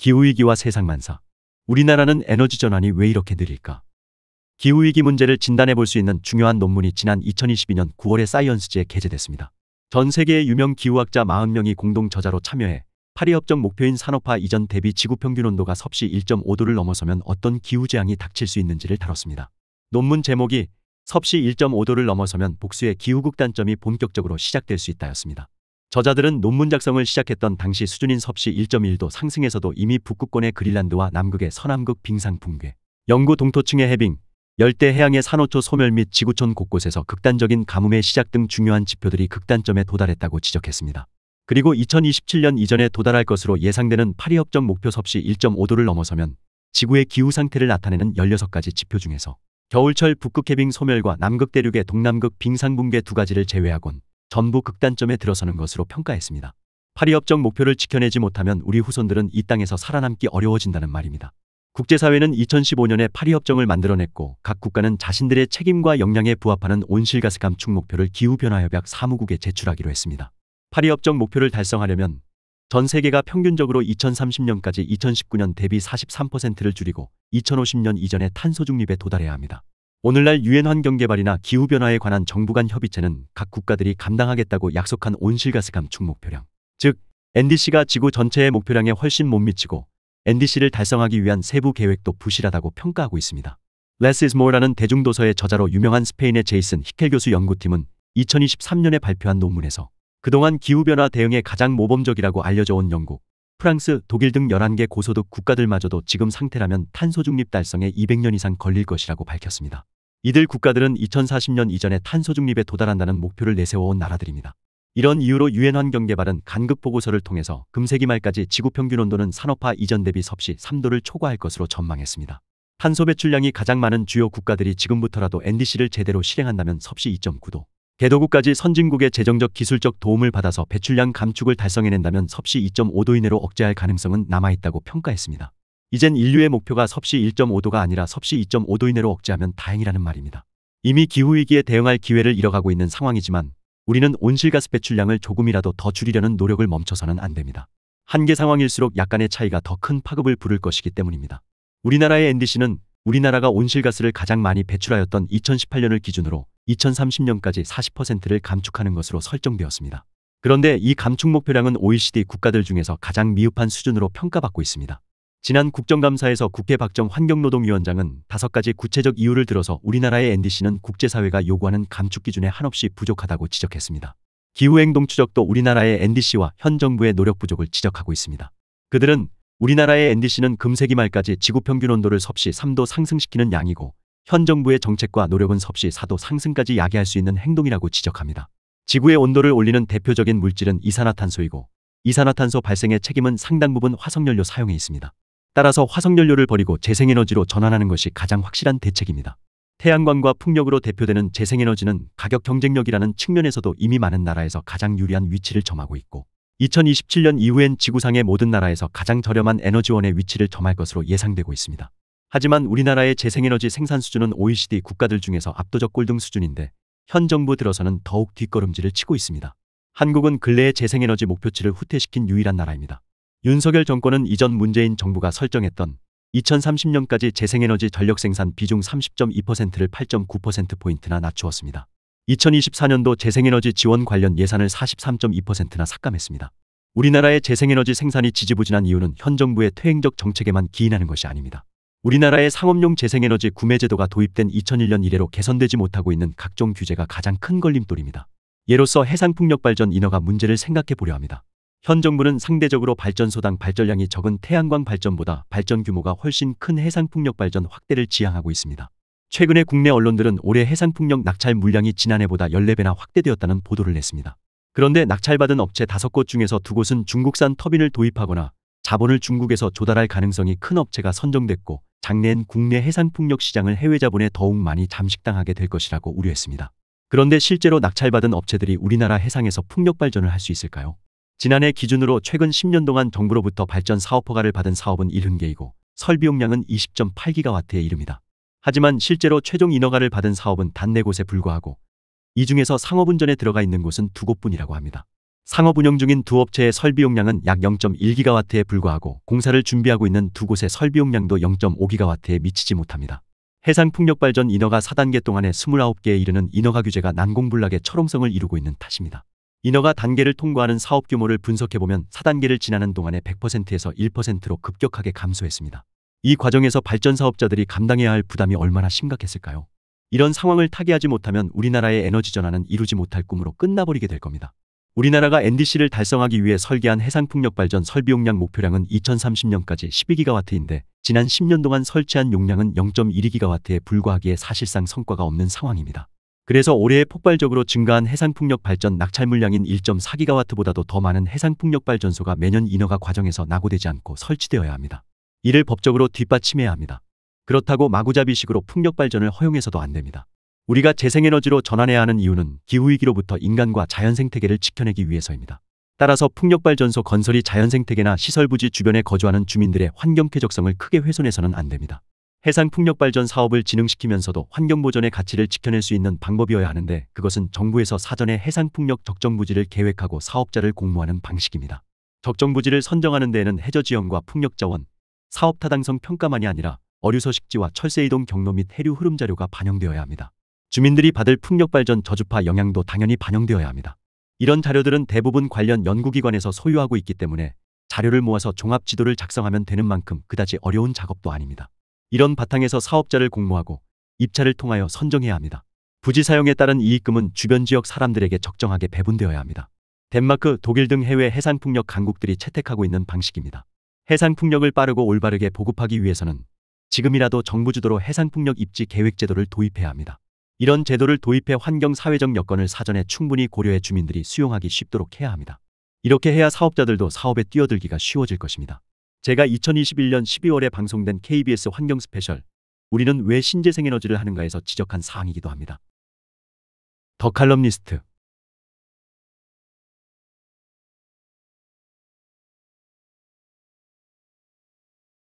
기후위기와 세상만사. 우리나라는 에너지 전환이 왜 이렇게 느릴까? 기후위기 문제를 진단해 볼 수 있는 중요한 논문이 지난 2022년 9월에 사이언스지에 게재됐습니다. 전 세계의 유명 기후학자 40명이 공동 저자로 참여해 파리 협정 목표인 산업화 이전 대비 지구 평균 온도가 섭씨 1.5도를 넘어서면 어떤 기후재앙이 닥칠 수 있는지를 다뤘습니다. 논문 제목이 섭씨 1.5도를 넘어서면 복수의 기후극단점이 본격적으로 시작될 수 있다였습니다. 저자들은 논문 작성을 시작했던 당시 수준인 섭씨 1.1도 상승에서도 이미 북극권의 그린란드와 남극의 서남극 빙상 붕괴, 영구 동토층의 해빙, 열대 해양의 산호초 소멸 및 지구촌 곳곳에서 극단적인 가뭄의 시작 등 중요한 지표들이 극단점에 도달했다고 지적했습니다. 그리고 2027년 이전에 도달할 것으로 예상되는 파리협정 목표 섭씨 1.5도를 넘어서면 지구의 기후 상태를 나타내는 16가지 지표 중에서 겨울철 북극 해빙 소멸과 남극 대륙의 동남극 빙상 붕괴 두 가지를 제외하곤 전부 극단점에 들어서는 것으로 평가했습니다. 파리협정 목표를 지켜내지 못하면 우리 후손들은 이 땅에서 살아남기 어려워진다는 말입니다. 국제사회는 2015년에 파리협정을 만들어냈고 각 국가는 자신들의 책임과 역량에 부합하는 온실가스 감축 목표를 기후변화협약 사무국에 제출하기로 했습니다. 파리협정 목표를 달성하려면 전 세계가 평균적으로 2030년까지 2019년 대비 43%를 줄이고 2050년 이전에 탄소 중립에 도달해야 합니다. 오늘날 유엔 환경개발이나 기후변화에 관한 정부 간 협의체는 각 국가들이 감당하겠다고 약속한 온실가스 감축 목표량, 즉 NDC가 지구 전체의 목표량에 훨씬 못 미치고 NDC를 달성하기 위한 세부 계획도 부실하다고 평가하고 있습니다. Less is more라는 대중도서의 저자로 유명한 스페인의 제이슨 히켈 교수 연구팀은 2023년에 발표한 논문에서 그동안 기후변화 대응에 가장 모범적이라고 알려져 온 영국, 프랑스, 독일 등 11개 고소득 국가들마저도 지금 상태라면 탄소 중립 달성에 200년 이상 걸릴 것이라고 밝혔습니다. 이들 국가들은 2040년 이전에 탄소 중립에 도달한다는 목표를 내세워온 나라들입니다. 이런 이유로 유엔 환경개발은 간극 보고서를 통해서 금세기 말까지 지구 평균 온도는 산업화 이전 대비 섭씨 3도를 초과할 것으로 전망했습니다. 탄소 배출량이 가장 많은 주요 국가들이 지금부터라도 NDC를 제대로 실행한다면 섭씨 2.9도, 개도국까지 선진국의 재정적 기술적 도움을 받아서 배출량 감축을 달성해낸다면 섭씨 2.5도 이내로 억제할 가능성은 남아있다고 평가했습니다. 이젠 인류의 목표가 섭씨 1.5도가 아니라 섭씨 2.5도 이내로 억제하면 다행이라는 말입니다. 이미 기후위기에 대응할 기회를 잃어가고 있는 상황이지만 우리는 온실가스 배출량을 조금이라도 더 줄이려는 노력을 멈춰서는 안 됩니다. 한계 상황일수록 약간의 차이가 더 큰 파급을 부를 것이기 때문입니다. 우리나라의 NDC는 우리나라가 온실가스를 가장 많이 배출하였던 2018년을 기준으로 2030년까지 40%를 감축하는 것으로 설정되었습니다. 그런데 이 감축 목표량은 OECD 국가들 중에서 가장 미흡한 수준으로 평가받고 있습니다. 지난 국정감사에서 국회 박정 환경노동위원장은 5가지 구체적 이유를 들어서 우리나라의 NDC는 국제사회가 요구하는 감축 기준에 한없이 부족하다고 지적했습니다. 기후행동 추적도 우리나라의 NDC와 현 정부의 노력 부족을 지적하고 있습니다. 그들은 우리나라의 NDC는 금세기 말까지 지구 평균 온도를 섭씨 3도 상승시키는 양이고 현 정부의 정책과 노력은 섭씨 4도 상승까지 야기할 수 있는 행동이라고 지적합니다. 지구의 온도를 올리는 대표적인 물질은 이산화탄소이고 이산화탄소 발생의 책임은 상당 부분 화석연료 사용에 있습니다. 따라서 화석연료를 버리고 재생에너지로 전환하는 것이 가장 확실한 대책입니다. 태양광과 풍력으로 대표되는 재생에너지는 가격 경쟁력이라는 측면에서도 이미 많은 나라에서 가장 유리한 위치를 점하고 있고 2027년 이후엔 지구상의 모든 나라에서 가장 저렴한 에너지원의 위치를 점할 것으로 예상되고 있습니다. 하지만 우리나라의 재생에너지 생산 수준은 OECD 국가들 중에서 압도적 꼴등 수준인데 현 정부 들어서는 더욱 뒷걸음질을 치고 있습니다. 한국은 근래의 재생에너지 목표치를 후퇴시킨 유일한 나라입니다. 윤석열 정권은 이전 문재인 정부가 설정했던 2030년까지 재생에너지 전력 생산 비중 30.2%를 8.9%포인트나 낮추었습니다. 2024년도 재생에너지 지원 관련 예산을 43.2%나 삭감했습니다. 우리나라의 재생에너지 생산이 지지부진한 이유는 현 정부의 퇴행적 정책에만 기인하는 것이 아닙니다. 우리나라의 상업용 재생에너지 구매제도가 도입된 2001년 이래로 개선되지 못하고 있는 각종 규제가 가장 큰 걸림돌입니다. 예로서 해상풍력 발전 인허가 문제를 생각해 보려 합니다. 현 정부는 상대적으로 발전소당 발전량이 적은 태양광 발전보다 발전 규모가 훨씬 큰 해상풍력 발전 확대를 지향하고 있습니다. 최근에 국내 언론들은 올해 해상풍력 낙찰 물량이 지난해보다 14배나 확대되었다는 보도를 냈습니다. 그런데 낙찰받은 업체 5곳 중에서 2곳은 중국산 터빈을 도입하거나 자본을 중국에서 조달할 가능성이 큰 업체가 선정됐고 장래엔 국내 해상풍력 시장을 해외 자본에 더욱 많이 잠식당하게 될 것이라고 우려했습니다. 그런데 실제로 낙찰받은 업체들이 우리나라 해상에서 풍력 발전을 할 수 있을까요? 지난해 기준으로 최근 10년 동안 정부로부터 발전 사업 허가를 받은 사업은 70개이고 설비용량은 20.8기가와트에 이릅니다. 하지만 실제로 최종 인허가를 받은 사업은 단 4곳에 불과하고 이 중에서 상업운전에 들어가 있는 곳은 2곳뿐이라고 합니다. 상업 운영 중인 두 업체의 설비 용량은 약 0.1기가와트에 불과하고 공사를 준비하고 있는 두 곳의 설비 용량도 0.5기가와트에 미치지 못합니다. 해상풍력발전 인허가 4단계 동안에 29개에 이르는 인허가 규제가 난공불락의 철옹성을 이루고 있는 탓입니다. 인허가 단계를 통과하는 사업 규모를 분석해보면 4단계를 지나는 동안에 100%에서 1%로 급격하게 감소했습니다. 이 과정에서 발전 사업자들이 감당해야 할 부담이 얼마나 심각했을까요? 이런 상황을 타개하지 못하면 우리나라의 에너지 전환은 이루지 못할 꿈으로 끝나버리게 될 겁니다. 우리나라가 NDC를 달성하기 위해 설계한 해상풍력발전 설비 용량 목표량은 2030년까지 12기가와트인데 지난 10년 동안 설치한 용량은 0.12기가와트에 불과하기에 사실상 성과가 없는 상황입니다. 그래서 올해 폭발적으로 증가한 해상풍력 발전 낙찰 물량인 1.4기가와트보다도 더 많은 해상풍력 발전소가 매년 인허가 과정에서 낙오되지 않고 설치되어야 합니다. 이를 법적으로 뒷받침해야 합니다. 그렇다고 마구잡이식으로 풍력 발전을 허용해서도 안 됩니다. 우리가 재생에너지로 전환해야 하는 이유는 기후위기로부터 인간과 자연생태계를 지켜내기 위해서입니다. 따라서 풍력발전소 건설이 자연생태계나 시설부지 주변에 거주하는 주민들의 환경 쾌적성을 크게 훼손해서는 안 됩니다. 해상풍력발전 사업을 진흥시키면서도 환경보전의 가치를 지켜낼 수 있는 방법이어야 하는데 그것은 정부에서 사전에 해상풍력 적정부지를 계획하고 사업자를 공모하는 방식입니다. 적정부지를 선정하는 데에는 해저지형과 풍력자원, 사업타당성 평가만이 아니라 어류서식지와 철새이동 경로 및 해류 흐름 자료가 반영되어야 합니다. 주민들이 받을 풍력발전 저주파 영향도 당연히 반영되어야 합니다. 이런 자료들은 대부분 관련 연구기관에서 소유하고 있기 때문에 자료를 모아서 종합지도를 작성하면 되는 만큼 그다지 어려운 작업도 아닙니다. 이런 바탕에서 사업자를 공모하고 입찰을 통하여 선정해야 합니다. 부지 사용에 따른 이익금은 주변 지역 사람들에게 적정하게 배분되어야 합니다. 덴마크, 독일 등 해외 해상풍력 강국들이 채택하고 있는 방식입니다. 해상풍력을 빠르고 올바르게 보급하기 위해서는 지금이라도 정부 주도로 해상풍력 입지 계획 제도를 도입해야 합니다. 이런 제도를 도입해 환경 사회적 여건을 사전에 충분히 고려해 주민들이 수용하기 쉽도록 해야 합니다. 이렇게 해야 사업자들도 사업에 뛰어들기가 쉬워질 것입니다. 제가 2021년 12월에 방송된 KBS 환경 스페셜 우리는 왜 신재생에너지를 하는가에서 지적한 사항이기도 합니다. 더 칼럼니스트